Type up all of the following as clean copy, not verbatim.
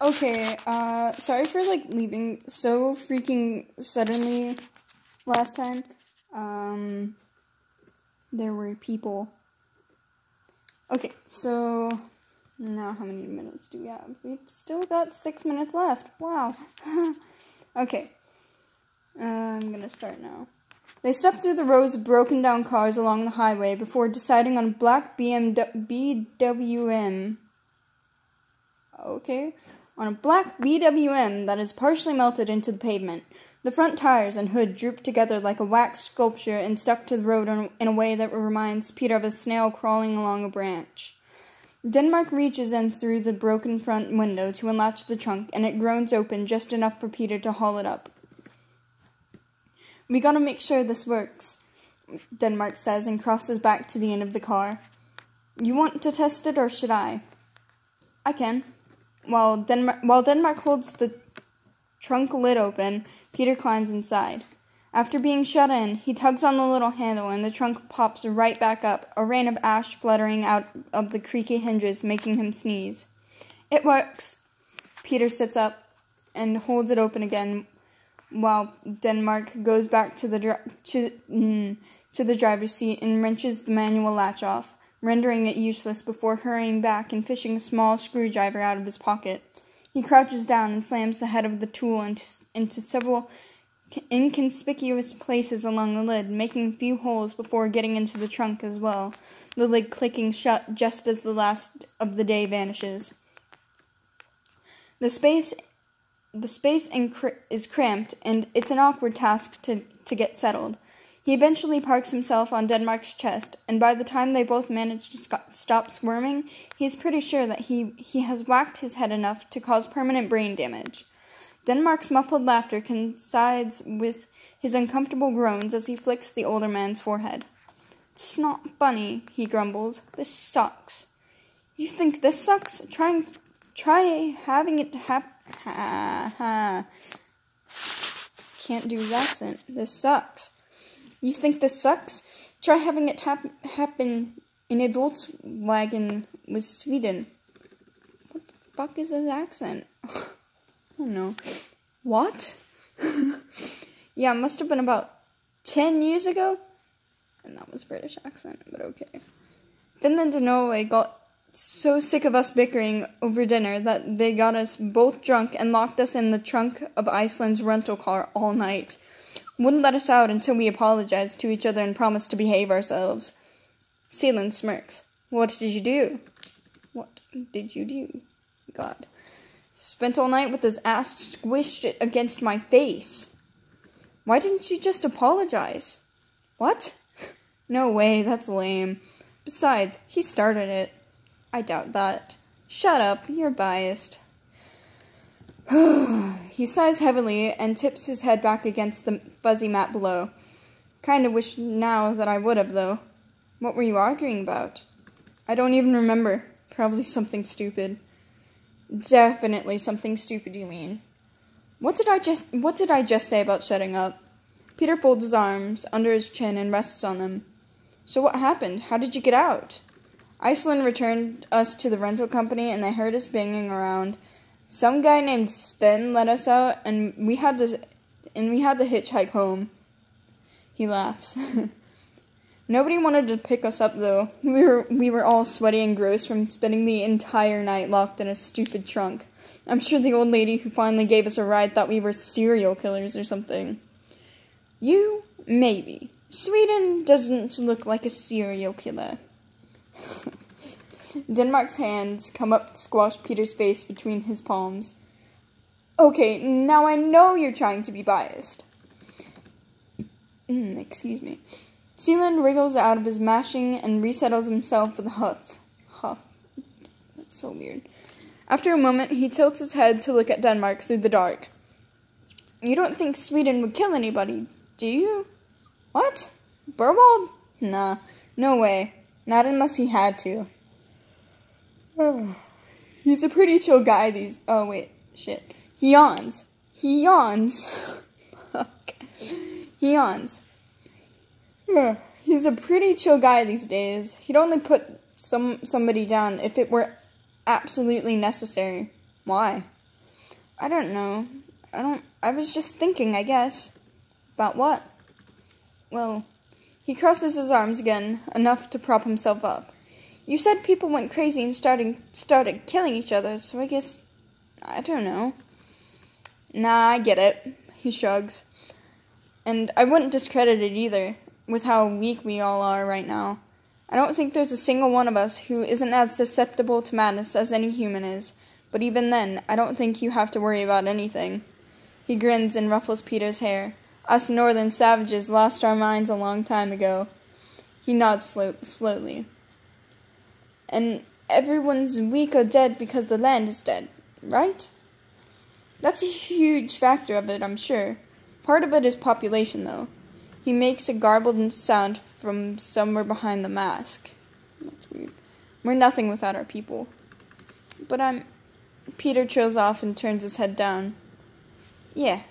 Okay, sorry for, like, leaving so freaking suddenly last time. There were people. Okay, so, now how many minutes do we have? We've still got 6 minutes left. Wow. Okay, I'm gonna start now. They stepped through the rows of broken down cars along the highway before deciding on a black BWM. Okay. On a black BWM that is partially melted into the pavement. The front tires and hood drooped together like a wax sculpture and stuck to the road in a way that reminds Peter of a snail crawling along a branch. Denmark reaches in through the broken front window to unlatch the trunk, and it groans open just enough for Peter to haul it up. We gotta make sure this works, Denmark says and crosses back to the end of the car. You want to test it, or should I? I can. While Denmark holds the trunk lid open, Peter climbs inside. After being shut in, he tugs on the little handle and the trunk pops right back up, a rain of ash fluttering out of the creaky hinges, making him sneeze. It works. Peter sits up and holds it open again while Denmark goes back to the driver's seat and wrenches the manual latch off, rendering it useless before hurrying back and fishing a small screwdriver out of his pocket. He crouches down and slams the head of the tool into several inconspicuous places along the lid, making a few holes before getting into the trunk as well, the lid clicking shut just as the last of the day vanishes. The space is cramped, and it's an awkward task to get settled. He eventually parks himself on Denmark's chest, and by the time they both manage to stop squirming, he's pretty sure that he has whacked his head enough to cause permanent brain damage. Denmark's muffled laughter coincides with his uncomfortable groans as he flicks the older man's forehead. It's not funny, he grumbles. This sucks. You think this sucks? Try having it happen. Can't do his accent. This sucks. You think this sucks? Try having it happen in a Volkswagen with Sweden. What the fuck is his accent? I don't know. What? Yeah, it must have been about 10 years ago. And that was British accent, but okay. Finland and Norway got so sick of us bickering over dinner that they got us both drunk and locked us in the trunk of Iceland's rental car all night. Wouldn't let us out until we apologized to each other and promised to behave ourselves. Seelan smirks. What did you do? What did you do? God. Spent all night with his ass squished against my face. Why didn't you just apologize? What? No way, that's lame. Besides, he started it. I doubt that. Shut up, you're biased. He sighs heavily and tips his head back against the fuzzy mat below. Kinda wish now that I would have, though. What were you arguing about? I don't even remember. Probably something stupid. Definitely something stupid, you mean. What did I just say about shutting up? Peter folds his arms under his chin and rests on them. So what happened? How did you get out? Iceland returned us to the rental company and they heard us banging around. Some guy named Sven let us out, and we had to hitchhike home. He laughs. Nobody wanted to pick us up, though. We were all sweaty and gross from spending the entire night locked in a stupid trunk. I'm sure the old lady who finally gave us a ride thought we were serial killers or something. You? Maybe. Sweden doesn't look like a serial killer. Denmark's hands come up to squash Peter's face between his palms. Okay, now I know you're trying to be biased. Excuse me. Seelan wriggles out of his mashing and resettles himself with a huff. Huff. That's so weird. After a moment, he tilts his head to look at Denmark through the dark. You don't think Sweden would kill anybody, do you? What? Burwald? Nah, no way. Not unless he had to. He's a pretty chill guy oh wait, shit. He yawns. Fuck. He yawns. He's a pretty chill guy these days. He'd only put somebody down if it were absolutely necessary. Why? I don't know. I was just thinking, I guess. About what? Well, he crosses his arms again, enough to prop himself up. You said people went crazy and started killing each other, so I guess, I don't know. Nah, I get it, he shrugs. And I wouldn't discredit it either, with how weak we all are right now. I don't think there's a single one of us who isn't as susceptible to madness as any human is, but even then, I don't think you have to worry about anything. He grins and ruffles Peter's hair. Us northern savages lost our minds a long time ago. He nods slowly. And everyone's weak or dead because the land is dead, right? That's a huge factor of it, I'm sure. Part of it is population, though. He makes a garbled sound from somewhere behind the mask. That's weird. We're nothing without our people. But Peter trails off and turns his head down. Yeah.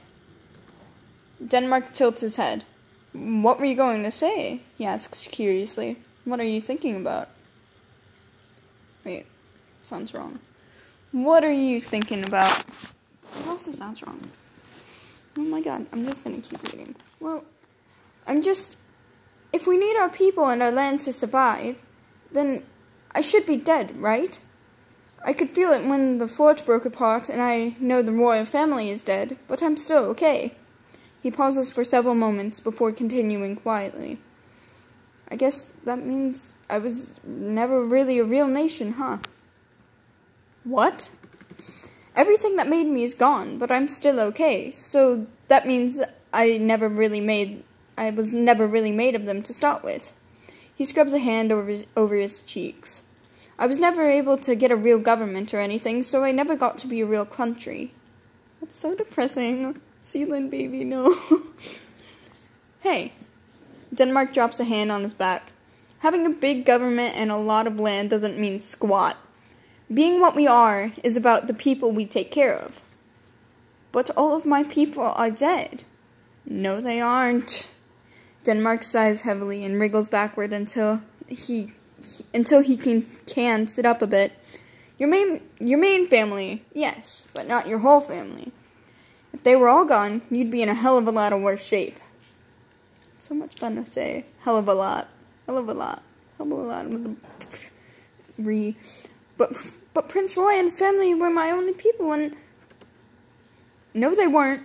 Denmark tilts his head. What were you going to say? He asks curiously. What are you thinking about? Wait, sounds wrong. What are you thinking about? It also sounds wrong. Oh my god, I'm just gonna keep reading. Well, if we need our people and our land to survive, then I should be dead, right? I could feel it when the forge broke apart and I know the royal family is dead, but I'm still okay. He pauses for several moments before continuing quietly. I guess that means I was never really a real nation, huh? What? Everything that made me is gone, but I'm still okay, so that means I was never really made of them to start with. He scrubs a hand over his cheeks. I was never able to get a real government or anything, so I never got to be a real country. That's so depressing. Sealand baby, no. Hey. Denmark drops a hand on his back. Having a big government and a lot of land doesn't mean squat. Being what we are is about the people we take care of. But all of my people are dead. No, they aren't. Denmark sighs heavily and wriggles backward until he can sit up a bit. Your main family, yes, but not your whole family. If they were all gone, you'd be in a hell of a lot of worse shape. It's so much fun to say. Hell of a lot. Hell of a lot. Hell of a lot with the But Prince Roy and his family were my only people, and no, they weren't.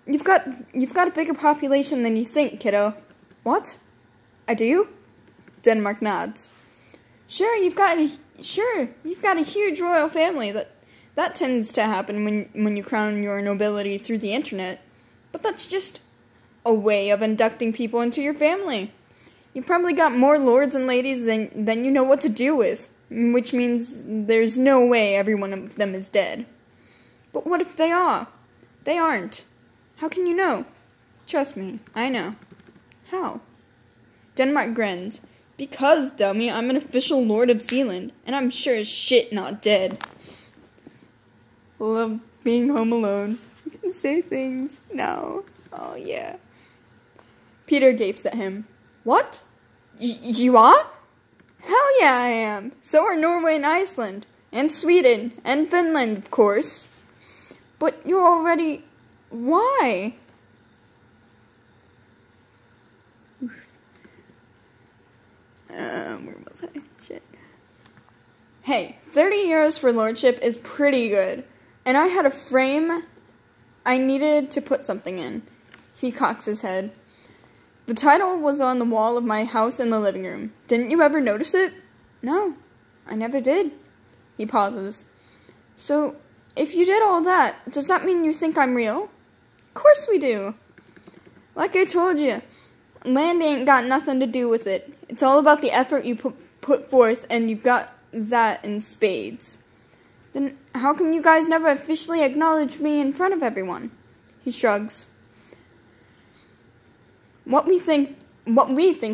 You've got a bigger population than you think, kiddo. What? I do? Denmark nods. Sure, you've got a huge royal family. That tends to happen when you crown your nobility through the internet. But that's just a way of inducting people into your family. You probably got more lords and ladies than you know what to do with, which means there's no way every one of them is dead. But what if they are? They aren't. How can you know? Trust me, I know. How? Denmark grins. Because, dummy, I'm an official lord of Zealand, and I'm sure as shit not dead. Love being home alone. You can say things now. Oh, yeah. Peter gapes at him. What? You are? Hell yeah, I am. So are Norway and Iceland. And Sweden. And Finland, of course. But you're already... Why? Where was I? Shit. Hey, 30 euros for lordship is pretty good. And I had a frame I needed to put something in. He cocks his head. The title was on the wall of my house in the living room. Didn't you ever notice it? No, I never did. He pauses. So, if you did all that, does that mean you think I'm real? Of course we do. Like I told you, land ain't got nothing to do with it. It's all about the effort you put forth, and you've got that in spades. Then how come you guys never officially acknowledge me in front of everyone? He shrugs. What we think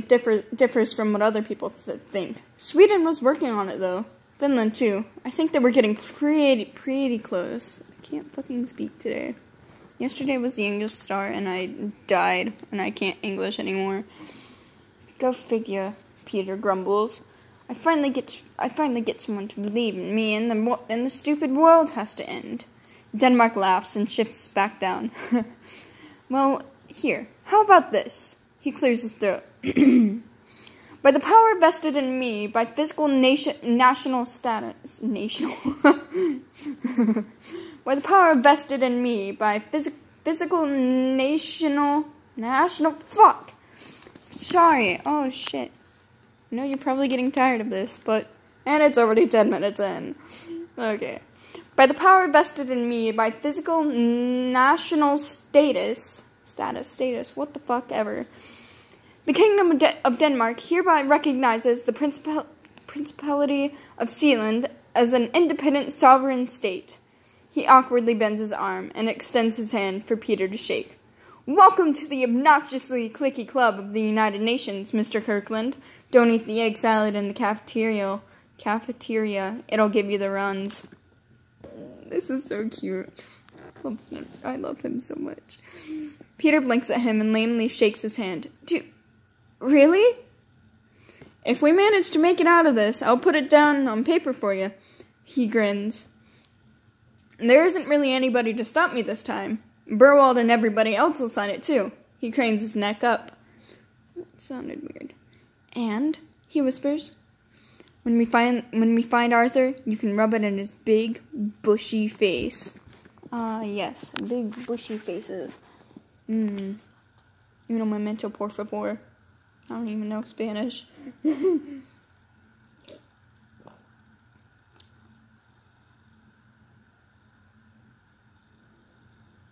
differs from what other people think. Sweden was working on it, though. Finland, too. I think they were getting pretty close. I can't fucking speak today. Yesterday was the English star, and I died, and I can't English anymore. Go figure, Peter grumbles. I finally get someone to believe in me, and the stupid world has to end. Denmark laughs and shifts back down. Well, here, how about this? He clears his throat. By the power vested in me by physical national status... National... By the power vested in me by physical national... Fuck! Sorry. Oh, shit. I know you're probably getting tired of this, but... And it's already 10 minutes in. Okay. By the power vested in me by physical national status, what the fuck ever. The Kingdom of Denmark hereby recognizes the Principality of Sealand as an independent sovereign state. He awkwardly bends his arm and extends his hand for Peter to shake. Welcome to the obnoxiously cliquey club of the United Nations, Mr. Kirkland. Don't eat the egg salad in the cafeteria. It'll give you the runs. This is so cute. I love him so much. Peter blinks at him and lamely shakes his hand. Really? If we manage to make it out of this, I'll put it down on paper for you. He grins. There isn't really anybody to stop me this time. Burwald and everybody else will sign it too. He cranes his neck up. That sounded weird. And, he whispers, when we find Arthur, you can rub it in his big, bushy face. Yes, big, bushy faces. Uno momento, por favor. I don't even know Spanish.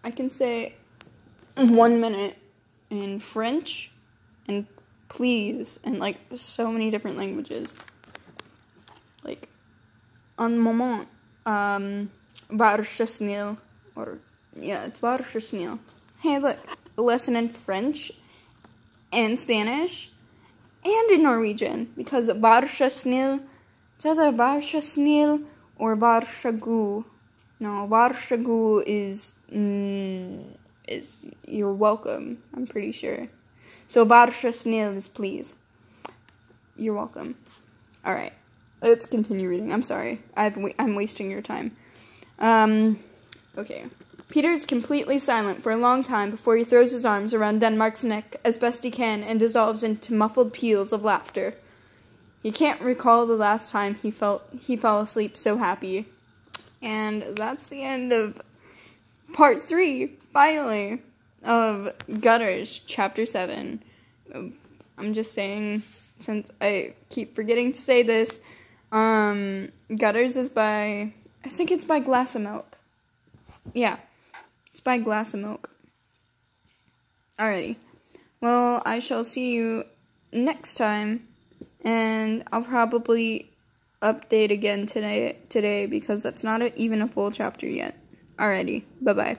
I can say 1 minute in French and please in like so many different languages. Like un moment, varsha or yeah, it's varsha. Hey, look, a lesson in French and Spanish and in Norwegian because varsha it's either varsha or varshagu. No, varshagu is you're welcome, I'm pretty sure. So varsha is please. You're welcome. Alright, let's continue reading. I'm sorry. I'm wasting your time. Okay. Peter's completely silent for a long time before he throws his arms around Denmark's neck as best he can and dissolves into muffled peals of laughter. He can't recall the last time he fell asleep so happy. And that's the end of part 3, finally, of Gutters, chapter 7. I'm just saying, since I keep forgetting to say this, Gutters is by, I think it's by Glass of Milk. Yeah, it's by Glass of Milk. Alrighty. Well, I shall see you next time, and I'll probably update again today because that's not even a full chapter yet. Alrighty, bye-bye.